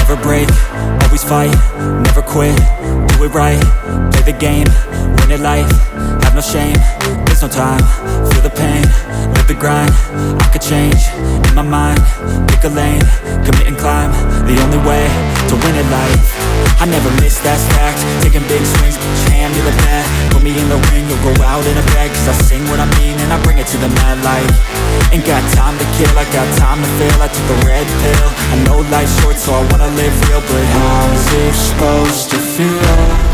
never break, always fight, never quit, do it right, play the game, win it life, have no shame, there's no time, feel the pain, live the grind, I could change, in my mind, pick a lane, commit and climb, the only way to win it life. I never miss, that's fact, taking big swings, hand me the bat, put me in the ring, you'll go out in a bag, cause I sing what I mean and I bring it to the mad light. Ain't got time to kill, I got time to feel, I took a red pill, I know life's short so I wanna live real, but how's it supposed to feel?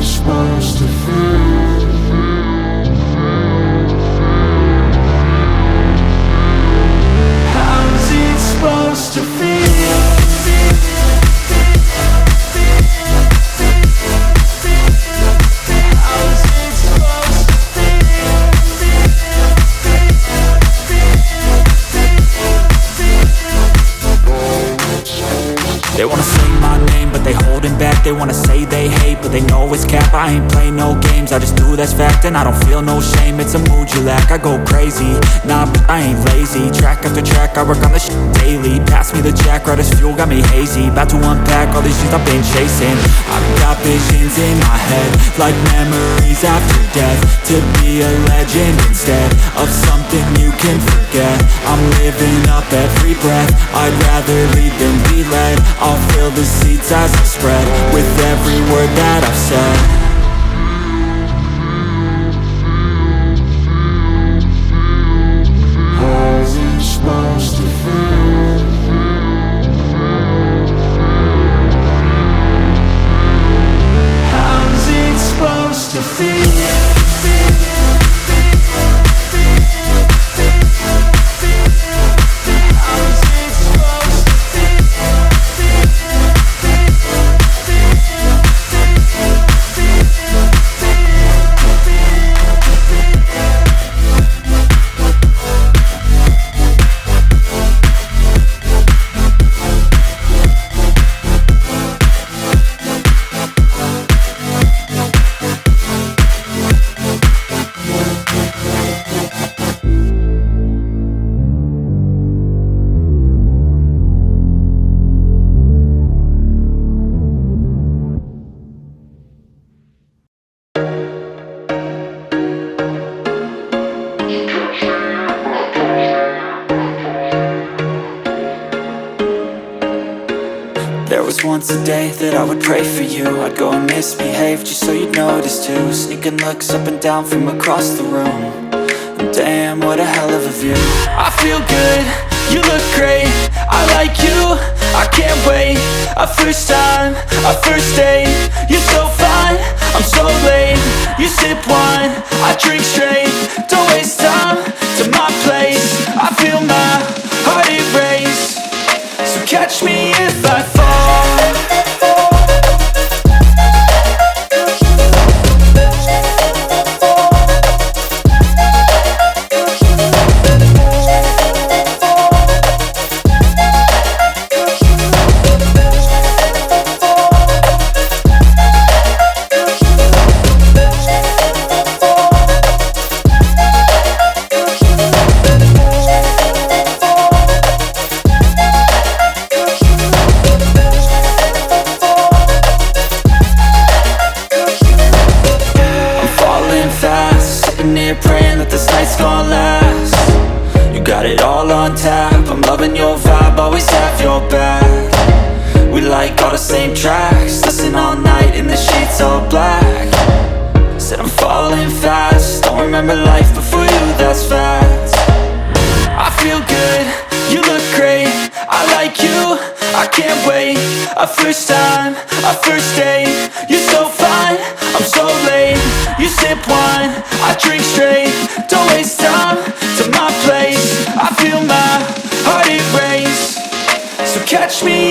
Supposed to feel. How's it supposed to feel? How's it supposed to feel? They wanna say my name, but they holding back. They wanna say they hate, but they know it's cap. I ain't play no games, I just do, that's fact. And I don't feel no shame, it's a mood you lack. I go crazy, nah, but I ain't lazy. Track after track, I work on this shit daily. Pass me the jack, right as fuel, got me hazy. About to unpack all these shit I've been chasing. I've got visions in my head, like memories after death. To be a legend instead of something you can forget. I'm living up every breath, I'd rather lead than be led. I'll fill the seats as I spread, with every word that I've said. How's it supposed to feel? How's it supposed to feel? Once a day that I would pray for you, I'd go and misbehave just so you'd notice too. Sneaking looks up and down from across the room, and damn, what a hell of a view. I feel good, you look great, I like you, I can't wait. A first time, a first date, you're so fine, I'm so late. You sip wine, I drink straight, don't waste time to my place. I feel my heart erase, so catch me if I fall. Praying that this night's gonna last. You got it all on tap, I'm loving your vibe, always have your back. We like all the same tracks, listen all night in the sheets all black. Said I'm falling fast, don't remember life before you, that's fact. I feel good, you look great, I like you, I can't wait. A first time, a first date, you're so fine, I'm so late. You sip wine, I drink straight, don't waste time to my place. I feel my heart erase, so catch me